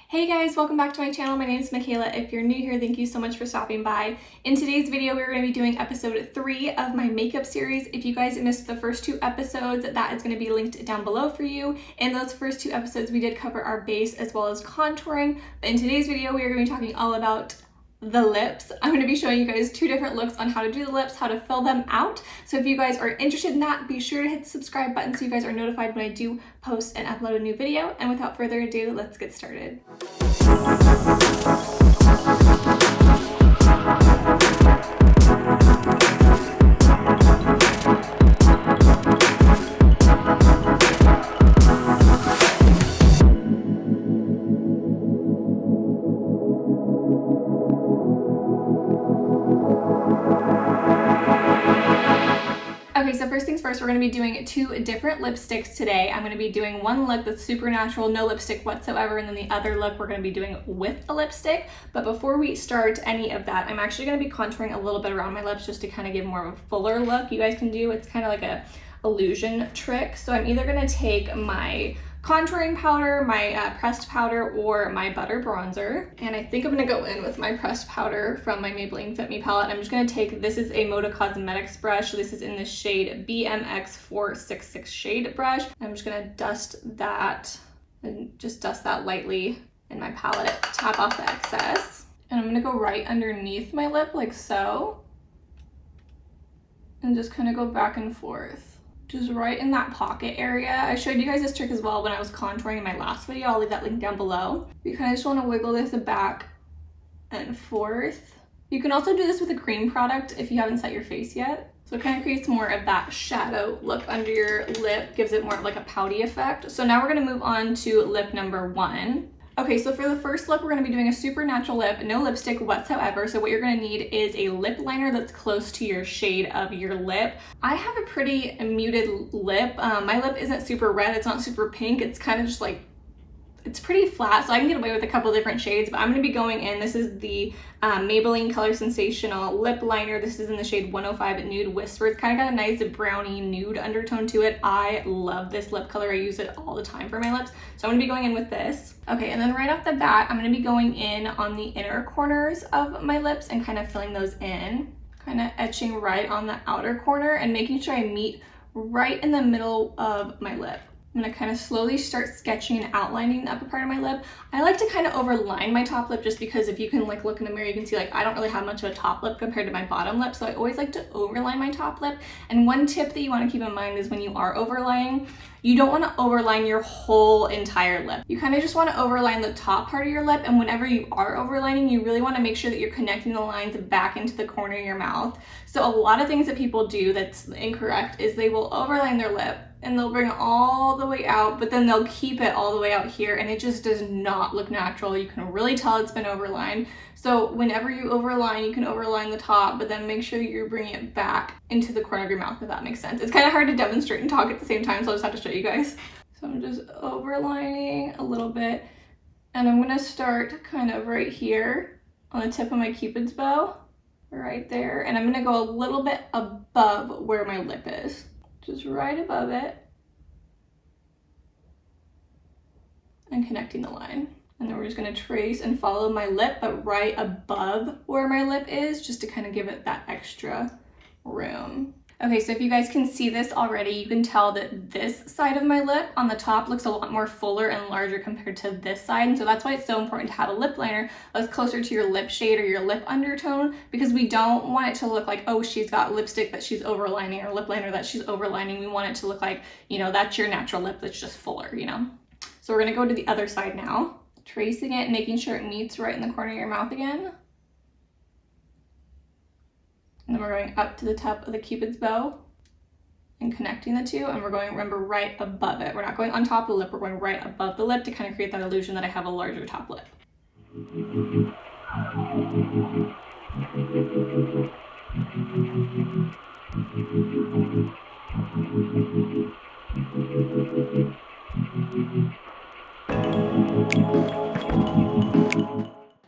Hey guys, welcome back to my channel. My name is Michaela. If you're new here, thank you so much for stopping by. In today's video, we're going to be doing episode 3 of my makeup series. If you guys missed the first 2 episodes, that is going to be linked down below for you. In those first 2 episodes, we did cover our base as well as contouring. But in today's video, we are going to be talking all about the lips. I'm going to be showing you guys 2 different looks on how to do the lips, how to fill them out. So if you guys are interested in that, be sure to hit the subscribe button so you guys are notified when I do post and upload a new video. And without further ado, let's get started. Okay, so first things first, we're going to be doing 2 different lipsticks today. I'm going to be doing one look that's super natural, no lipstick whatsoever, and then the other look we're going to be doing with a lipstick. But before we start any of that, I'm actually going to be contouring a little bit around my lips just to kind of give more of a fuller look. You guys can do, it's kind of like a illusion trick. So I'm either going to take my contouring powder, my pressed powder, or my butter bronzer. And I think I'm gonna go in with my pressed powder from my Maybelline Fit Me palette. I'm just gonna take, this is a Moda Cosmetics brush. This is in the shade BMX 466 shade brush. I'm just gonna dust that, and just dust that lightly in my palette, tap off the excess. And I'm gonna go right underneath my lip like so. And just kind of go back and forth. Just right in that pocket area. I showed you guys this trick as well when I was contouring in my last video. I'll leave that link down below. You kind of just want to wiggle this back and forth. You can also do this with a cream product if you haven't set your face yet. So it kind of creates more of that shadow look under your lip, gives it more of like a pouty effect. So now we're going to move on to lip number 1. Okay, so for the first look, we're going to be doing a super natural lip, no lipstick whatsoever. So what you're going to need is a lip liner that's close to your shade of your lip. I have a pretty muted lip. My lip isn't super red, it's not super pink. It's kind of just like, it's pretty flat, so I can get away with a couple different shades, but I'm going to be going in. This is the Maybelline Color Sensational lip liner. This is in the shade 105 Nude Whisper. It's kind of got a nice brownie nude undertone to it. I love this lip color. I use it all the time for my lips. So I'm going to be going in with this. Okay, and then right off the bat, I'm going to be going in on the inner corners of my lips and kind of filling those in. Kind of etching right on the outer corner and making sure I meet right in the middle of my lip. I'm gonna kind of slowly start sketching and outlining the upper part of my lip. I like to kind of overline my top lip just because if you can like look in the mirror, you can see like I don't really have much of a top lip compared to my bottom lip. So I always like to overline my top lip. And one tip that you want to keep in mind is when you are overlining, you don't want to overline your whole entire lip. You kind of just want to overline the top part of your lip. And whenever you are overlining, you really want to make sure that you're connecting the lines back into the corner of your mouth. So a lot of things that people do that's incorrect is they will overline their lip and they'll bring it all the way out, but then they'll keep it all the way out here and it just does not look natural. You can really tell it's been overlined. So whenever you overline, you can overline the top, but then make sure you're bringing it back into the corner of your mouth, if that makes sense. It's kind of hard to demonstrate and talk at the same time, so I'll just have to show you guys. So I'm just overlining a little bit, and I'm gonna start kind of right here on the tip of my Cupid's bow, right there, and I'm gonna go a little bit above where my lip is. Just right above it and connecting the line. And then we're just gonna trace and follow my lip, but right above where my lip is, just to kind of give it that extra room. Okay, so if you guys can see this already, you can tell that this side of my lip on the top looks a lot more fuller and larger compared to this side. And so that's why it's so important to have a lip liner that's closer to your lip shade or your lip undertone, because we don't want it to look like, oh, she's got lipstick that she's overlining or lip liner that she's overlining. We want it to look like, you know, that's your natural lip that's just fuller, you know? So we're gonna go to the other side now, tracing it and making sure it meets right in the corner of your mouth again. And then we're going up to the top of the Cupid's bow and connecting the two, and we're going, remember, right above it. We're not going on top of the lip, we're going right above the lip to kind of create that illusion that I have a larger top lip.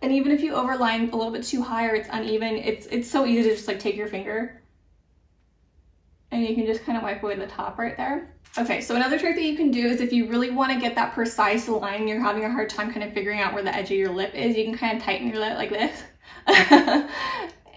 And even if you overline a little bit too high or it's uneven, it's so easy to just like take your finger and you can just kind of wipe away the top right there. Okay, so another trick that you can do is if you really want to get that precise line, you're having a hard time kind of figuring out where the edge of your lip is, you can kind of tighten your lip like this.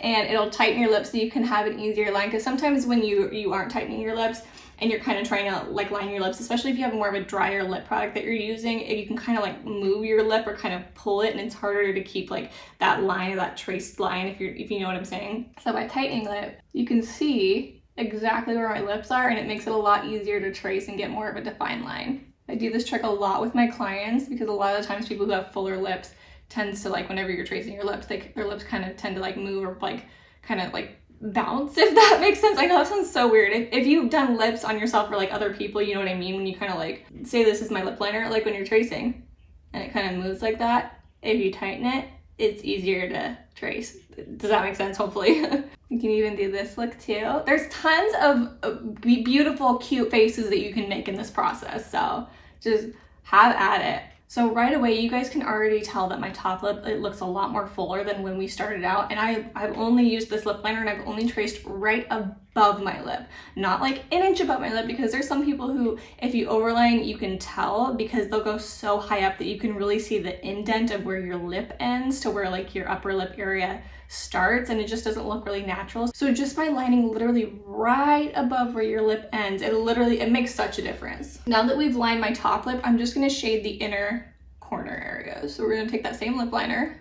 And it'll tighten your lips so you can have an easier line, because sometimes when you aren't tightening your lips and you're kind of trying to like line your lips, especially if you have more of a drier lip product that you're using, you can kind of like move your lip or kind of pull it, and it's harder to keep like that line or that traced line, if you know what I'm saying. So by tightening lip, you can see exactly where my lips are, and it makes it a lot easier to trace and get more of a defined line. I do this trick a lot with my clients because a lot of the times people who have fuller lips tends to, like, whenever you're tracing your lips, their lips kind of tend to like move or like kind of like bounce, if that makes sense. I know that sounds so weird. If you've done lips on yourself or like other people, you know what I mean, when you kind of like say this is my lip liner, like when you're tracing and it kind of moves like that, if you tighten it, it's easier to trace. Does that make sense? Hopefully. You can even do this look too. There's tons of beautiful, cute faces that you can make in this process, so just have at it. So right away, you guys can already tell that my top lip, it looks a lot more fuller than when we started out. And I've only used this lip liner and I've only traced right above my lip, not like an inch above my lip, because there's some people who, if you overline, you can tell because they'll go so high up that you can really see the indent of where your lip ends to where like your upper lip area starts, and it just doesn't look really natural. So just by lining literally right above where your lip ends, it makes such a difference. Now that we've lined my top lip, I'm just gonna shade the inner corner areas. So we're gonna take that same lip liner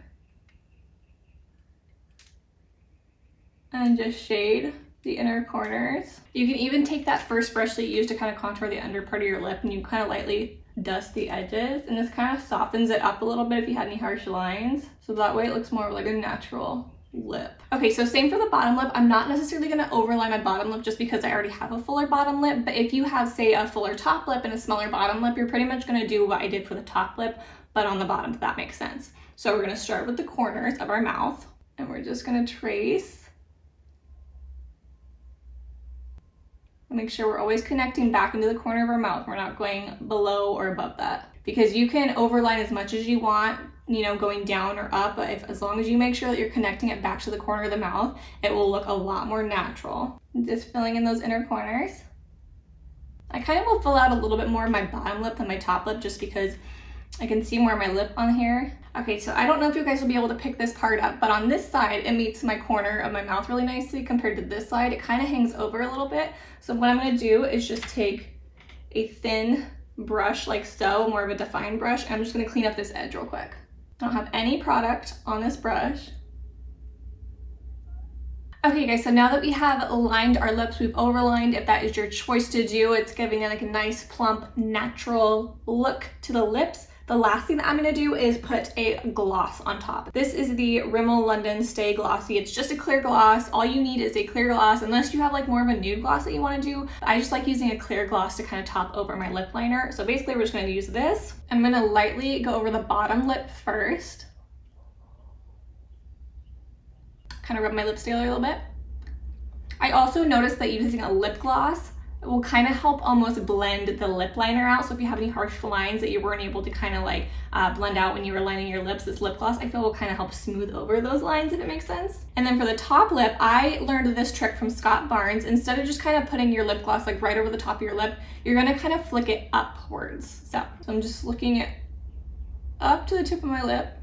and just shade the inner corners. You can even take that first brush that you used to kind of contour the under part of your lip, and you kind of lightly dust the edges, and this kind of softens it up a little bit if you had any harsh lines. So that way it looks more like a natural lip. Okay, so same for the bottom lip. I'm not necessarily going to overline my bottom lip just because I already have a fuller bottom lip, but if you have, say, a fuller top lip and a smaller bottom lip, you're pretty much going to do what I did for the top lip, but on the bottom, if that makes sense. So we're going to start with the corners of our mouth, and we're just going to trace. Make sure we're always connecting back into the corner of our mouth. We're not going below or above that, because you can overline as much as you want, you know, going down or up, but as long as you make sure that you're connecting it back to the corner of the mouth, it will look a lot more natural. Just filling in those inner corners. I kind of will fill out a little bit more of my bottom lip than my top lip just because I can see more of my lip on here. Okay, so I don't know if you guys will be able to pick this part up, but on this side, it meets my corner of my mouth really nicely compared to this side. It kind of hangs over a little bit. So what I'm gonna do is just take a thin brush like so, more of a defined brush, and I'm just gonna clean up this edge real quick. I don't have any product on this brush. Okay guys, so now that we have lined our lips, we've overlined. If that is your choice to do, it's giving it like a nice plump natural look to the lips. The last thing that I'm gonna do is put a gloss on top. This is the Rimmel London Stay Glossy. It's just a clear gloss. All you need is a clear gloss, unless you have like more of a nude gloss that you wanna do. I just like using a clear gloss to kind of top over my lip liner. So basically we're just gonna use this. I'm gonna lightly go over the bottom lip first. Kind of rub my lips together a little bit. I also noticed that using a lip gloss will kind of help almost blend the lip liner out. So if you have any harsh lines that you weren't able to kind of like blend out when you were lining your lips, this lip gloss I feel will kind of help smooth over those lines, if it makes sense. And then for the top lip, I learned this trick from Scott Barnes. Instead of just kind of putting your lip gloss like right over the top of your lip, you're gonna kind of flick it upwards. So I'm just looking it up to the tip of my lip.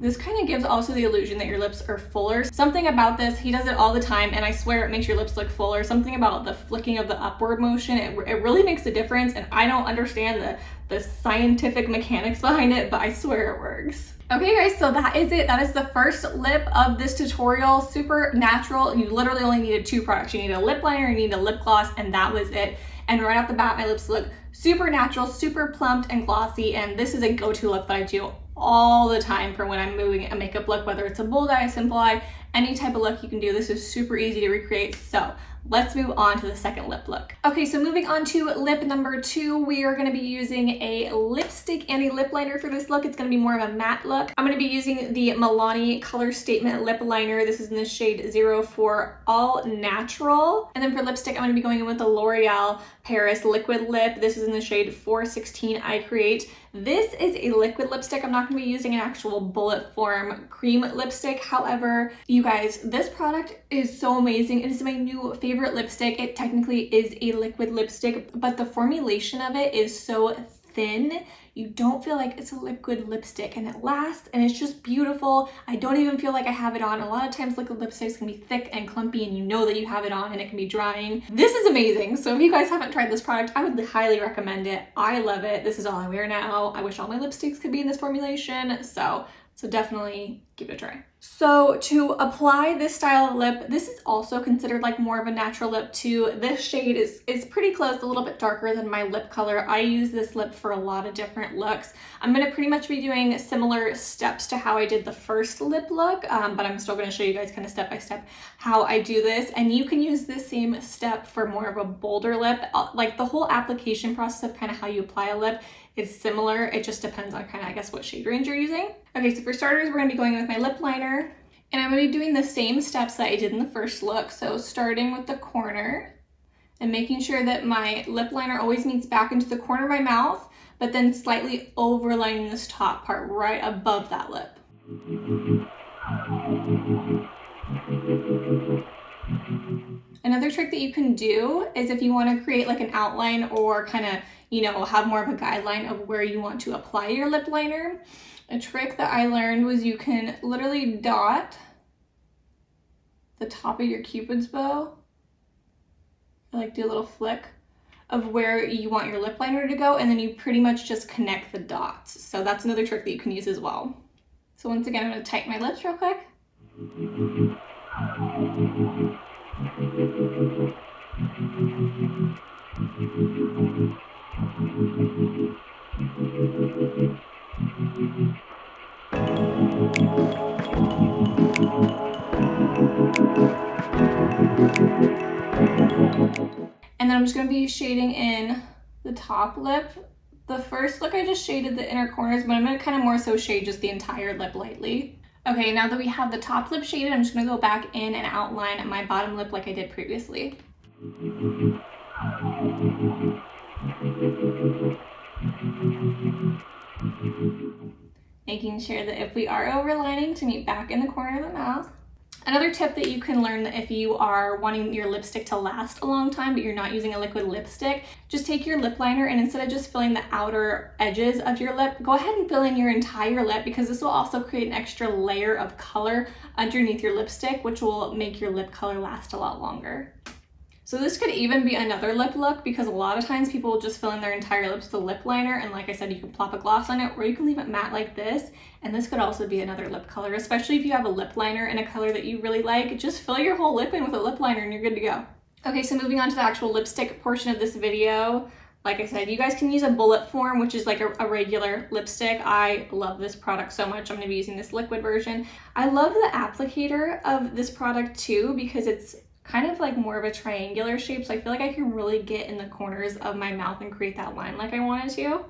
This kind of gives also the illusion that your lips are fuller. Something about this, he does it all the time, and I swear it makes your lips look fuller. Something about the flicking of the upward motion, it really makes a difference, and I don't understand the scientific mechanics behind it, but I swear it works. Okay guys, so that is it. That is the first lip of this tutorial. Super natural. You literally only needed 2 products. You need a lip liner, you need a lip gloss, and that was it. And right off the bat, my lips look super natural, super plumped and glossy, and this is a go-to look that I do all the time for when I'm moving a makeup look, whether it's a bold eye, a simple eye, any type of look you can do. This is super easy to recreate. So let's move on to the second lip look. Okay, so moving on to lip number 2, we are going to be using a lipstick and a lip liner for this look. It's going to be more of a matte look. I'm going to be using the Milani Color Statement Lip Liner. This is in the shade 04 All Natural. And then for lipstick, I'm going to be going in with the L'Oreal Paris Liquid Lip. This is in the shade 416 I Create. This is a liquid lipstick. I'm not going to be using an actual bullet form cream lipstick. However, you guys, this product is so amazing. It is my new favorite lipstick. It technically is a liquid lipstick, but the formulation of it is so thin. You don't feel like it's a liquid lipstick, and it lasts, and it's just beautiful. I don't even feel like I have it on. A lot of times liquid lipsticks can be thick and clumpy and you know that you have it on and it can be drying. This is amazing. So if you guys haven't tried this product, I would highly recommend it. I love it. This is all I wear now. I wish all my lipsticks could be in this formulation. So definitely give it a try. So to apply this style of lip, this is also considered like more of a natural lip too. This shade is pretty close, a little bit darker than my lip color. I use this lip for a lot of different looks. I'm going to pretty much be doing similar steps to how I did the first lip look, but I'm still going to show you guys kind of step by step how I do this. And you can use this same step for more of a bolder lip. Like the whole application process of kind of how you apply a lip is similar. It just depends on kind of, I guess, what shade range you're using. Okay, so for starters, we're going to be going with my lip liner, and I'm going to be doing the same steps that I did in the first look. So starting with the corner and making sure that my lip liner always meets back into the corner of my mouth, but then slightly overlining this top part right above that lip. Another trick that you can do is if you want to create like an outline or kind of, you know, have more of a guideline of where you want to apply your lip liner. A trick that I learned was you can literally dot the top of your Cupid's bow, like do a little flick of where you want your lip liner to go, and then you pretty much just connect the dots. So that's another trick that you can use as well. So once again, I'm going to tighten my lips real quick. And then I'm just going to be shading in the top lip. The first look I just shaded the inner corners, but I'm going to kind of more so shade just the entire lip lightly. Okay, now that we have the top lip shaded, I'm just going to go back in and outline my bottom lip like I did previously. Making sure that if we are overlining, to meet back in the corner of the mouth. Another tip that you can learn that if you are wanting your lipstick to last a long time but you're not using a liquid lipstick, just take your lip liner and instead of just filling the outer edges of your lip, go ahead and fill in your entire lip, because this will also create an extra layer of color underneath your lipstick, which will make your lip color last a lot longer. So this could even be another lip look, because a lot of times people will just fill in their entire lips with a lip liner, and like I said, you can plop a gloss on it or you can leave it matte like this, and this could also be another lip color, especially if you have a lip liner in a color that you really like. Just fill your whole lip in with a lip liner and you're good to go. Okay, so moving on to the actual lipstick portion of this video. Like I said, you guys can use a bullet form, which is like a regular lipstick. I love this product so much. I'm going to be using this liquid version. I love the applicator of this product too, because it's kind of like more of a triangular shape, so I feel like I can really get in the corners of my mouth and create that line like I wanted to.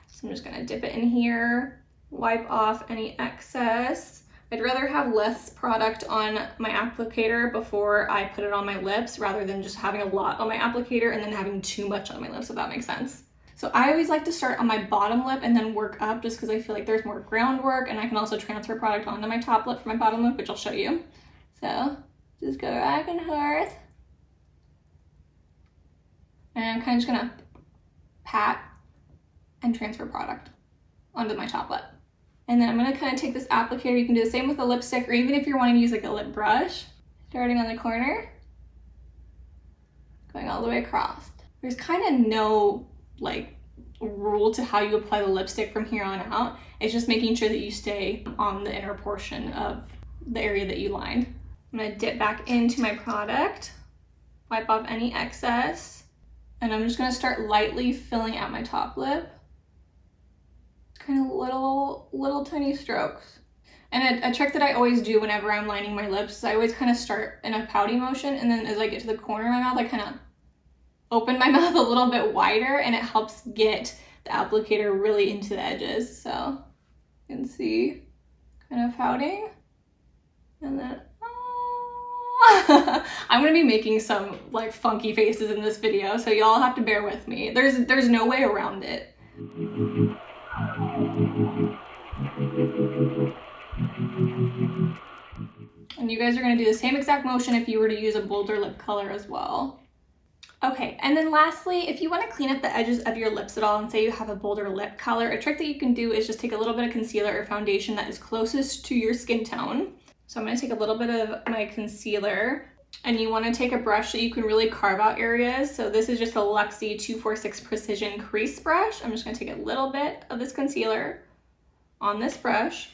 So I'm just gonna dip it in here, wipe off any excess. I'd rather have less product on my applicator before I put it on my lips, rather than just having a lot on my applicator and then having too much on my lips, if that makes sense. So I always like to start on my bottom lip and then work up, just because I feel like there's more groundwork, and I can also transfer product onto my top lip for my bottom lip, which I'll show you. So just go back and forth. And I'm kind of just gonna pat and transfer product onto my top lip. And then I'm gonna kind of take this applicator. You can do the same with a lipstick, or even if you're wanting to use like a lip brush, starting on the corner, going all the way across. There's kind of no like rule to how you apply the lipstick from here on out. It's just making sure that you stay on the inner portion of the area that you lined. I'm gonna dip back into my product, wipe off any excess, and I'm just gonna start lightly filling out my top lip. Kind of little tiny strokes. And a trick that I always do whenever I'm lining my lips is I always kind of start in a pouty motion, and then as I get to the corner of my mouth, I kind of open my mouth a little bit wider, and it helps get the applicator really into the edges. So you can see kind of pouting, and then I'm gonna be making some like funky faces in this video, so y'all have to bear with me. There's no way around it. And you guys are going to do the same exact motion if you were to use a bolder lip color as well. Okay, and then lastly, if you want to clean up the edges of your lips at all and say you have a bolder lip color, a trick that you can do is just take a little bit of concealer or foundation that is closest to your skin tone. So I'm going to take a little bit of my concealer, and you want to take a brush that you can really carve out areas. So this is just a Luxie 246 Precision Crease Brush. I'm just going to take a little bit of this concealer on this brush.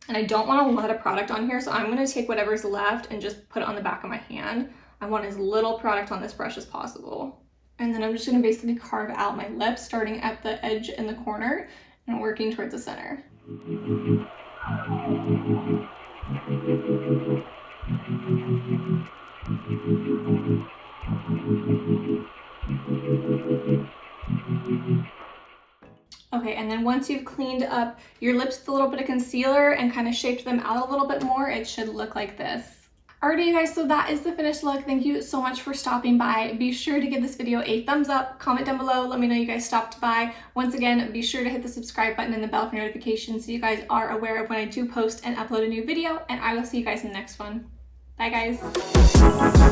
And I don't want a lot of product on here, so I'm going to take whatever's left and just put it on the back of my hand. I want as little product on this brush as possible. And then I'm just going to basically carve out my lips, starting at the edge in the corner and working towards the center. Okay, and then once you've cleaned up your lips with a little bit of concealer and kind of shaped them out a little bit more, it should look like this. Alrighty, you guys, so that is the finished look. Thank you so much for stopping by. Be sure to give this video a thumbs up, comment down below, let me know you guys stopped by. Once again, be sure to hit the subscribe button and the bell for notifications so you guys are aware of when I do post and upload a new video, and I will see you guys in the next one. Bye, guys.